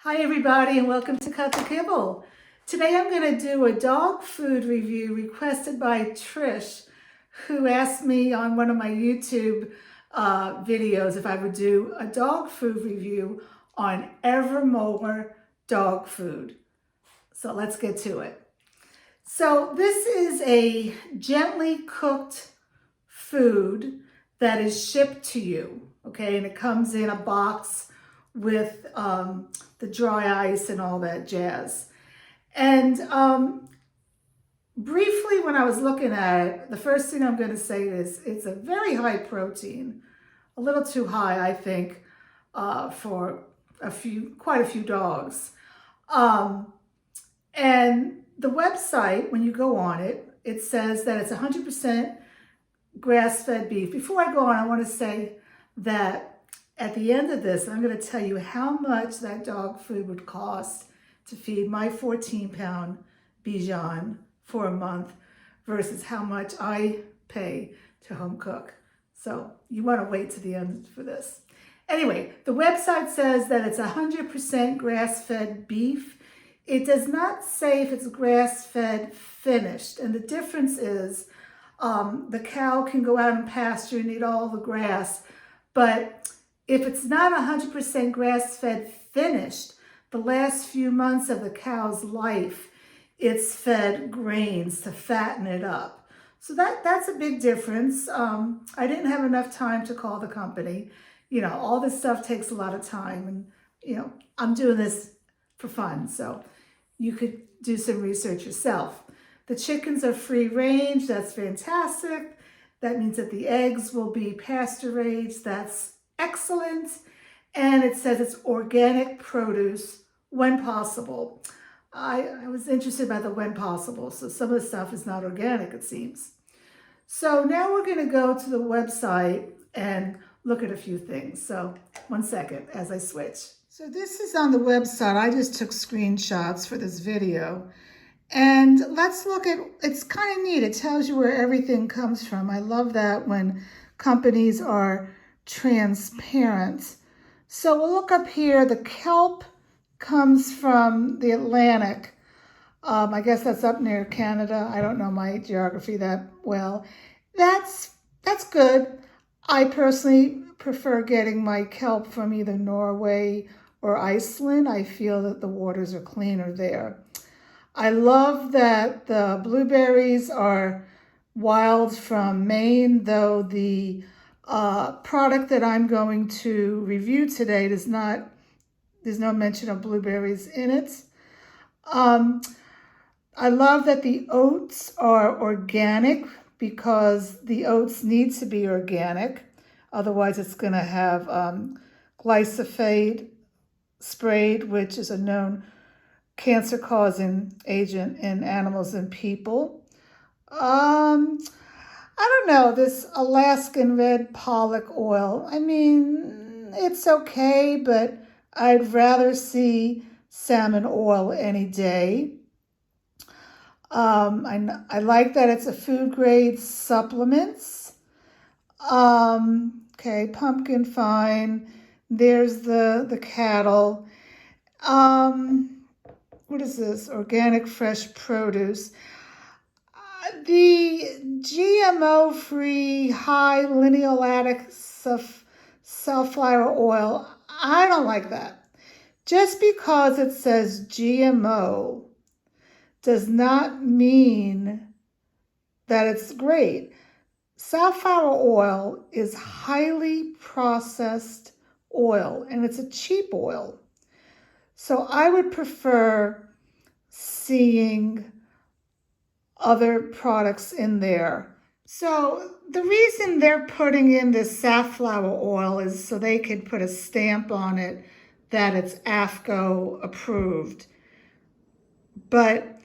Hi everybody and welcome to Cut the Kibble. Today I'm going to do a dog food review requested by Trish, who asked me on one of my YouTube videos if I would do a dog food review on Evermore dog food. So let's get to it. So this is a gently cooked food that is shipped to you, okay? And it comes in a box with the dry ice and all that jazz. And briefly, when I was looking at it, the first thing I'm going to say is it's a very high protein, a little too high, I think, for quite a few dogs. And the website, when you go on it, it says that it's 100% grass-fed beef. Before I go on, I want to say that at the end of this, I'm going to tell you how much that dog food would cost to feed my 14-pound Bichon for a month versus how much I pay to home cook. So you want to wait to the end for this. Anyway, the website says that it's 100% grass-fed beef. It does not say if it's grass-fed finished. And the difference is the cow can go out and pasture and eat all the grass. But if it's not 100% grass-fed finished, the last few months of the cow's life, it's fed grains to fatten it up. So that's a big difference. I didn't have enough time to call the company. You know, all this stuff takes a lot of time. And, you know, I'm doing this for fun. So you could do some research yourself. The chickens are free range. That's fantastic. That means that the eggs will be pasture raised. That's excellent. And it says it's organic produce when possible. I was interested by the when possible. So some of the stuff is not organic, it seems. So now we're going to go to the website and look at a few things. So one second as I switch. So this is on the website. I just took screenshots for this video. And let's look at, it's kind of neat. It tells you where everything comes from. I love that when companies are transparent. So we'll look up here. The kelp comes from the Atlantic. I guess that's up near Canada. I don't know my geography that well. That's good. I personally prefer getting my kelp from either Norway or Iceland. I feel that the waters are cleaner there. I love that the blueberries are wild from Maine, though the product that I'm going to review today there's no mention of blueberries in it. I love that the oats are organic because the oats need to be organic. Otherwise, it's going to have glyphosate sprayed, which is a known cancer-causing agent in animals and people. I don't know, this Alaskan red pollock oil. I mean, it's okay, but I'd rather see salmon oil any day. I like that it's a food-grade supplements. Okay, pumpkin fine. There's the cattle. What is this? Organic fresh produce. The GMO-free high linoleic sunflower oil, I don't like that. Just because it says GMO does not mean that it's great. Safflower oil is highly processed oil, and it's a cheap oil. So I would prefer seeing other products in there. So the reason they're putting in this safflower oil is so they can put a stamp on it that it's AFCO approved. But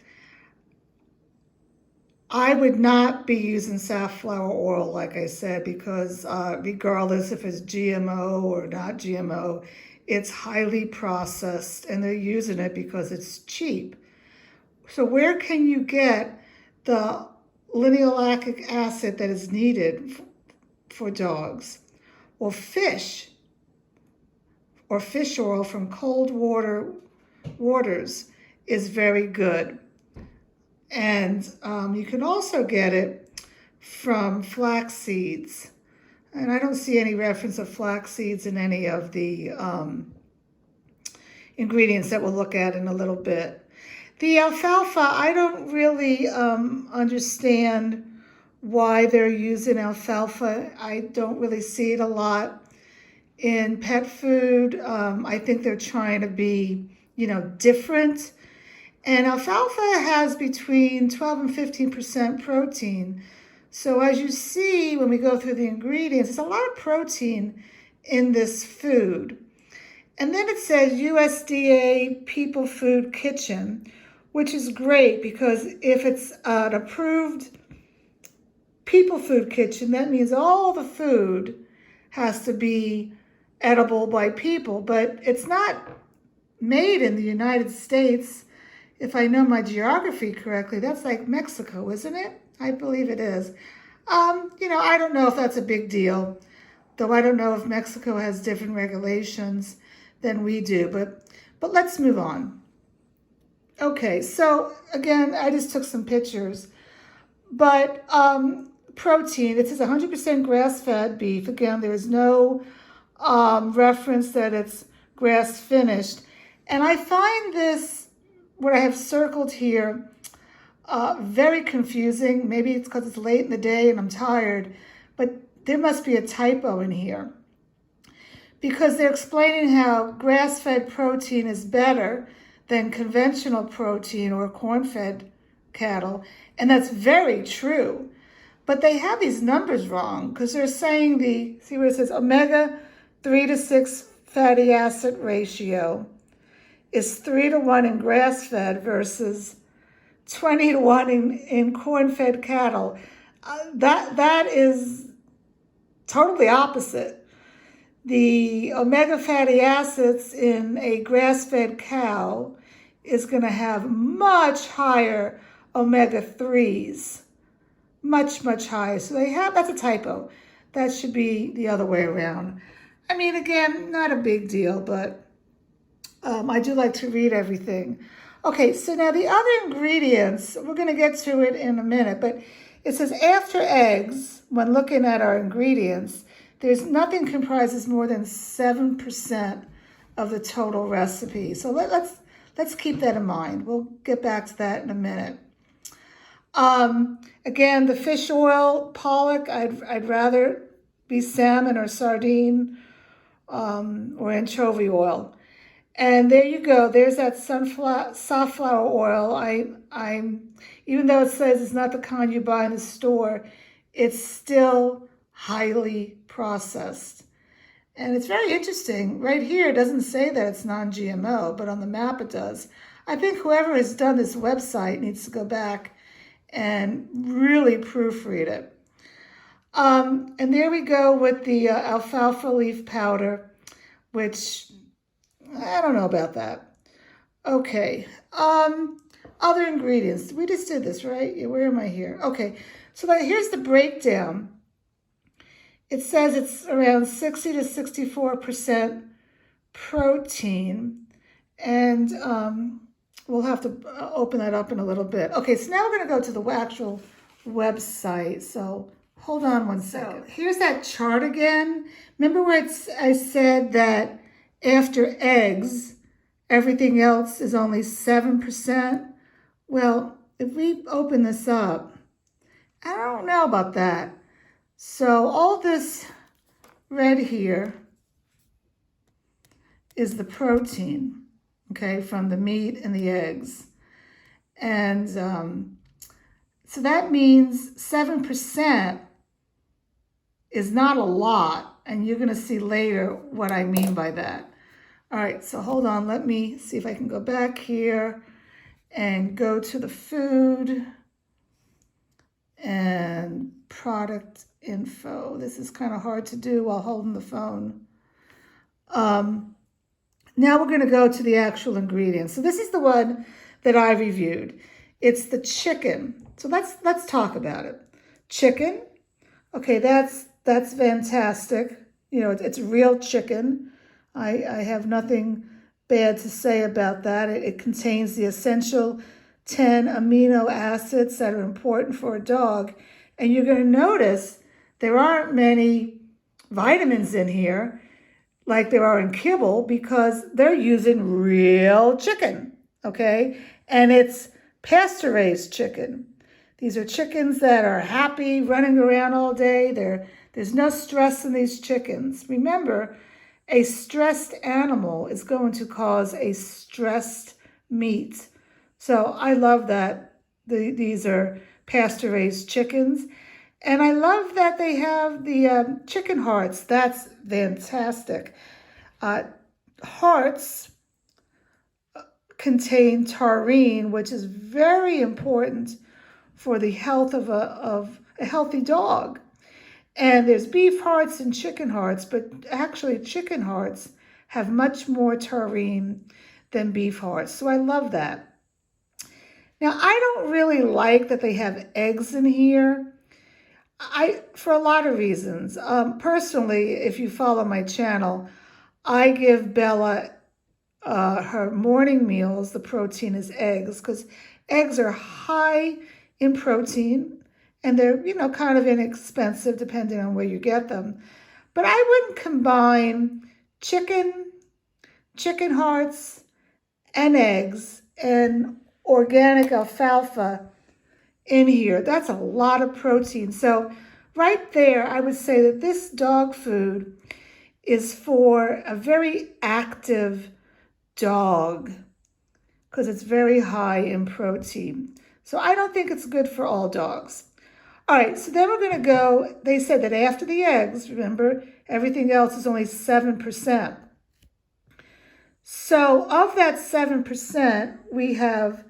I would not be using safflower oil, like I said, because regardless if it's GMO or not GMO, it's highly processed and they're using it because it's cheap. So where can you get the linoleic acid that is needed for dogs? Well, fish or fish oil from cold water waters is very good. And you can also get it from flax seeds. And I don't see any reference of flax seeds in any of the ingredients that we'll look at in a little bit. The alfalfa, I don't really understand why they're using alfalfa. I don't really see it a lot in pet food. I think they're trying to be, different. And alfalfa has between 12 and 15% protein. So as you see when we go through the ingredients, there's a lot of protein in this food. And then it says USDA People Food Kitchen, which is great because if it's an approved People Food Kitchen, that means all the food has to be edible by people, but it's not made in the United States. If I know my geography correctly, that's like Mexico, isn't it? I believe it is. I don't know if that's a big deal, though I don't know if Mexico has different regulations than we do, but let's move on. Okay, so again, I just took some pictures, but protein, it says 100% grass-fed beef. Again, there is no reference that it's grass-finished. And I find this, what I have circled here, very confusing. Maybe it's because it's late in the day and I'm tired, but there must be a typo in here. Because they're explaining how grass-fed protein is better than conventional protein or corn-fed cattle. And that's very true. But they have these numbers wrong because they're saying see where it says omega 3 to 6 fatty acid ratio is 3 to 1 in grass-fed versus 20 to 1 in corn-fed cattle. That is totally opposite. The omega fatty acids in a grass-fed cow is going to have much higher omega-3s. Much, much higher. So that's a typo. That should be the other way around. I mean, again, not a big deal, but I do like to read everything. Okay, so now the other ingredients, we're going to get to it in a minute, but it says after eggs, when looking at our ingredients, there's nothing comprises more than 7% of the total recipe. So let's keep that in mind. We'll get back to that in a minute. Again, the fish oil, pollock, I'd rather be salmon or sardine or anchovy oil. And there you go. There's that safflower oil. I'm even though it says it's not the kind you buy in the store, it's still highly processed. And it's very interesting. Right here, it doesn't say that it's non-GMO, but on the map it does. I think whoever has done this website needs to go back and really proofread it. And there we go with the alfalfa leaf powder, which I don't know about that. Okay, other ingredients. We just did this, right? Where am I here? Okay, so here's the breakdown. It says it's around 60 to 64% protein, and we'll have to open that up in a little bit. Okay, so now we're going to go to the actual website. So hold on one second. So here's that chart again. Remember where I said that after eggs, everything else is only 7%? Well, if we open this up, I don't know about that. So all this red here is the protein, okay, from the meat and the eggs. And so that means 7% is not a lot, and you're going to see later what I mean by that. All right, so hold on. Let me see if I can go back here and go to the food and product info. This is kind of hard to do while holding the phone. Now we're going to go to the actual ingredients. So this is the one that I reviewed. It's the chicken. So let's talk about it. Chicken. Okay, that's fantastic. You know, it's real chicken. I have nothing bad to say about that. It contains the essential 10 amino acids that are important for a dog. And you're going to notice there aren't many vitamins in here like there are in kibble because they're using real chicken, okay? And it's pasture-raised chicken. These are chickens that are happy, running around all day. There's no stress in these chickens. Remember, a stressed animal is going to cause a stressed meat. So I love that these are pasture-raised chickens. And I love that they have the chicken hearts. That's fantastic. Hearts contain taurine, which is very important for the health of a healthy dog. And there's beef hearts and chicken hearts, but actually chicken hearts have much more taurine than beef hearts. So I love that. Now, I don't really like that they have eggs in here. For a lot of reasons. Personally, if you follow my channel, I give Bella her morning meals, the protein is eggs, because eggs are high in protein and they're, kind of inexpensive depending on where you get them. But I wouldn't combine chicken hearts, and eggs and organic alfalfa in here. That's a lot of protein. So right there, I would say that this dog food is for a very active dog because it's very high in protein. So I don't think it's good for all dogs. All right, so then we're going to go, they said that after the eggs, remember, everything else is only 7%. So of that 7%, we have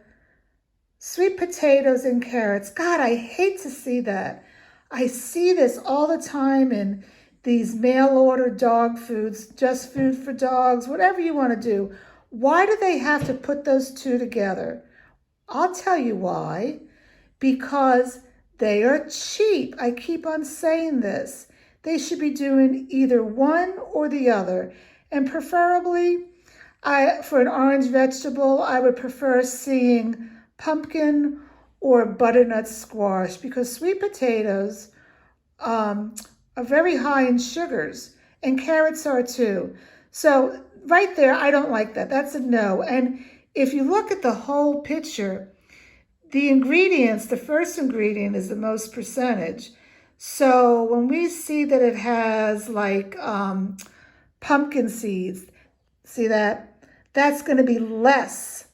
sweet potatoes and carrots. God, I hate to see that. I see this all the time in these mail-order dog foods, just food for dogs, whatever you want to do. Why do they have to put those two together? I'll tell you why. Because they are cheap. I keep on saying this. They should be doing either one or the other. And preferably, for an orange vegetable, I would prefer seeing pumpkin or butternut squash because sweet potatoes are very high in sugars and carrots are too. So right there, I don't like that. That's a no. And if you look at the whole picture, the ingredients, the first ingredient is the most percentage. So when we see that it has like pumpkin seeds, see that? That's going to be less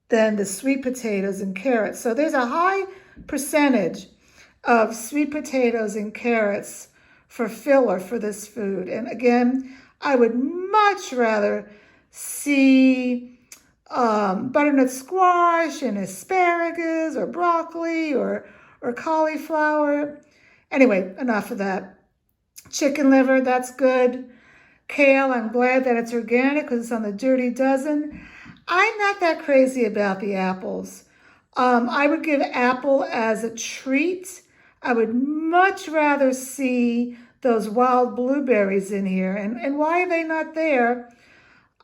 than the sweet potatoes and carrots. So there's a high percentage of sweet potatoes and carrots for filler for this food. And again, I would much rather see butternut squash and asparagus or broccoli or cauliflower. Anyway, enough of that. Chicken liver, that's good. Kale, I'm glad that it's organic because it's on the Dirty Dozen. I'm not that crazy about the apples. I would give apple as a treat. I would much rather see those wild blueberries in here. And why are they not there?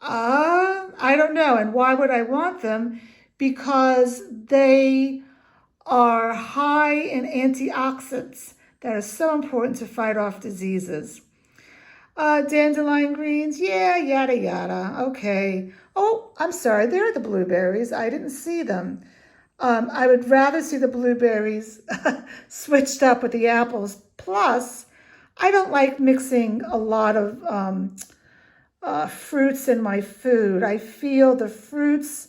I don't know. And why would I want them? Because they are high in antioxidants that are so important to fight off diseases. Dandelion greens, yeah, yada, yada. Okay. Oh, I'm sorry. There are the blueberries. I didn't see them. I would rather see the blueberries switched up with the apples. Plus, I don't like mixing a lot of fruits in my food. I feel the fruits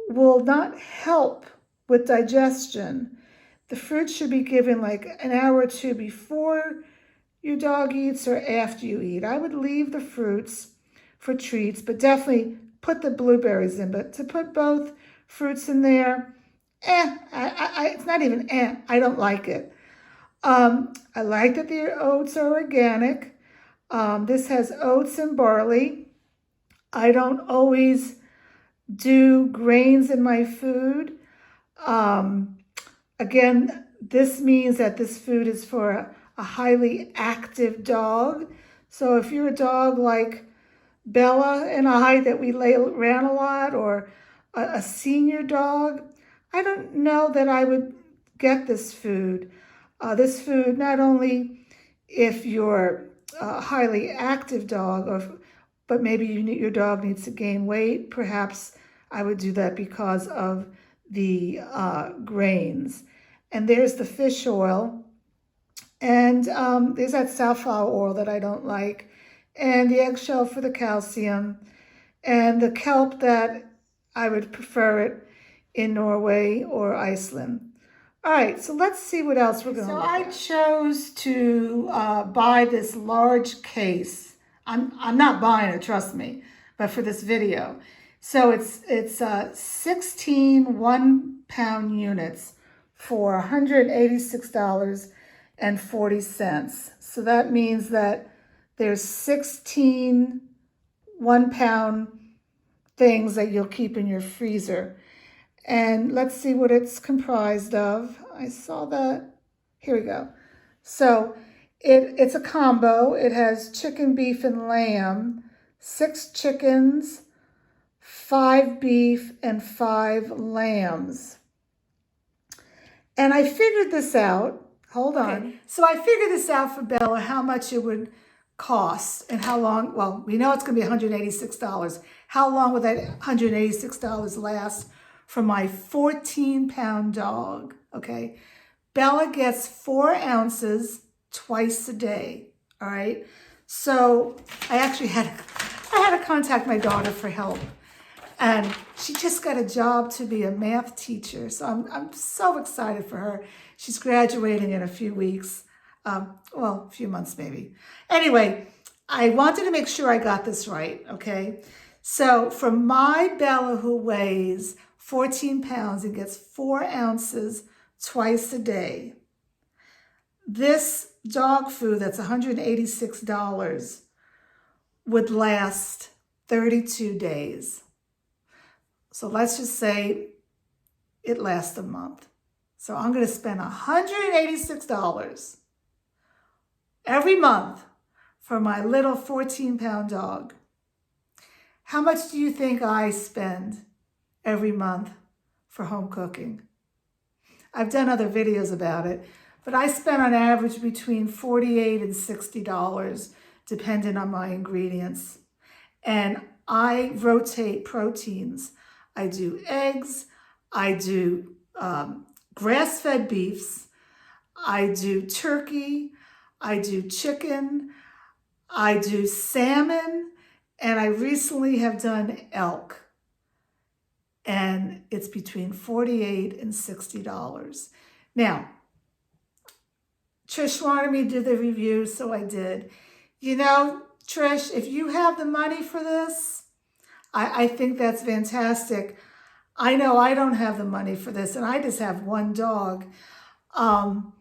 will not help with digestion. The fruit should be given like an hour or two before your dog eats or after you eat. I would leave the fruits for treats, but definitely put the blueberries in. But to put both fruits in there, it's not even I don't like it. I like that the oats are organic. This has oats and barley. I don't always do grains in my food. Again, this means that this food is for a highly active dog. So if you're a dog like Bella and I that we lay around a lot, or a senior dog, I don't know that I would get this food. This food, not only if you're a highly active dog, but maybe your dog needs to gain weight, perhaps I would do that because of the grains. And there's the fish oil. And there's that safflower oil that I don't like. And the eggshell for the calcium. And the kelp that I would prefer it in Norway or Iceland. All right, so let's see what else we're going to look at. So I chose to buy this large case. I'm not buying it, trust me, but for this video. So it's 16 1-pound units for $186.40. So that means that there's 16 1-pound things that you'll keep in your freezer. And let's see what it's comprised of. I saw that. Here we go. So it's a combo. It has chicken, beef, and lamb, 6 chickens, 5 beef, and 5 lambs. And I figured this out. Hold on. Okay. So I figured this out for Bella, how much it would cost and how long. Well, we know it's going to be $186. How long would that $186 last for my 14-pound dog? Okay. Bella gets 4 ounces twice a day. All right. So I actually had to contact my daughter for help. And she just got a job to be a math teacher. So I'm so excited for her. She's graduating in a few weeks. Well, a few months maybe. Anyway, I wanted to make sure I got this right, okay? So for my Bella, who weighs 14 pounds and gets 4 ounces twice a day, this dog food that's $186 would last 32 days. So let's just say it lasts a month. So I'm going to spend $186 every month for my little 14-pound dog. How much do you think I spend every month for home cooking? I've done other videos about it, but I spend on average between $48 and $60, depending on my ingredients. And I rotate proteins. I do eggs, I do grass-fed beefs, I do turkey, I do chicken, I do salmon, and I recently have done elk. And it's between $48 and $60. Now, Trish wanted me to do the review, so I did. You know, Trish, if you have the money for this, I think that's fantastic. I know I don't have the money for this, and I just have one dog. Home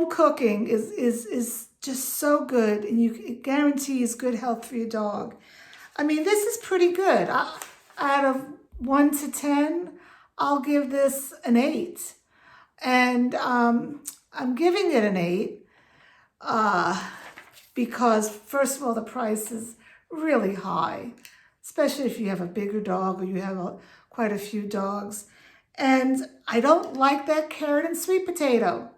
cooking is just so good, and it guarantees good health for your dog. I mean, this is pretty good. Out of 1 to 10, I'll give this an 8. And I'm giving it an 8 because, first of all, the price is really high, especially if you have a bigger dog or you have quite a few dogs. And I don't like that carrot and sweet potato.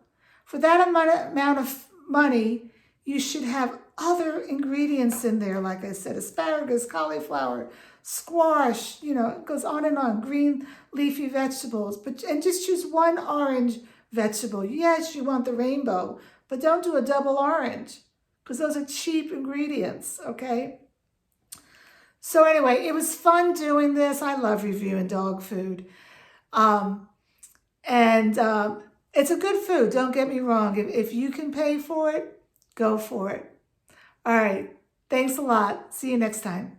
For that amount of money, you should have other ingredients in there, like I said, asparagus, cauliflower, squash, you know, it goes on, green leafy vegetables, and just choose one orange vegetable. Yes, you want the rainbow, but don't do a double orange because those are cheap ingredients, okay? So anyway, it was fun doing this. I love reviewing dog food. It's a good food, don't get me wrong. If you can pay for it, go for it. All right, thanks a lot. See you next time.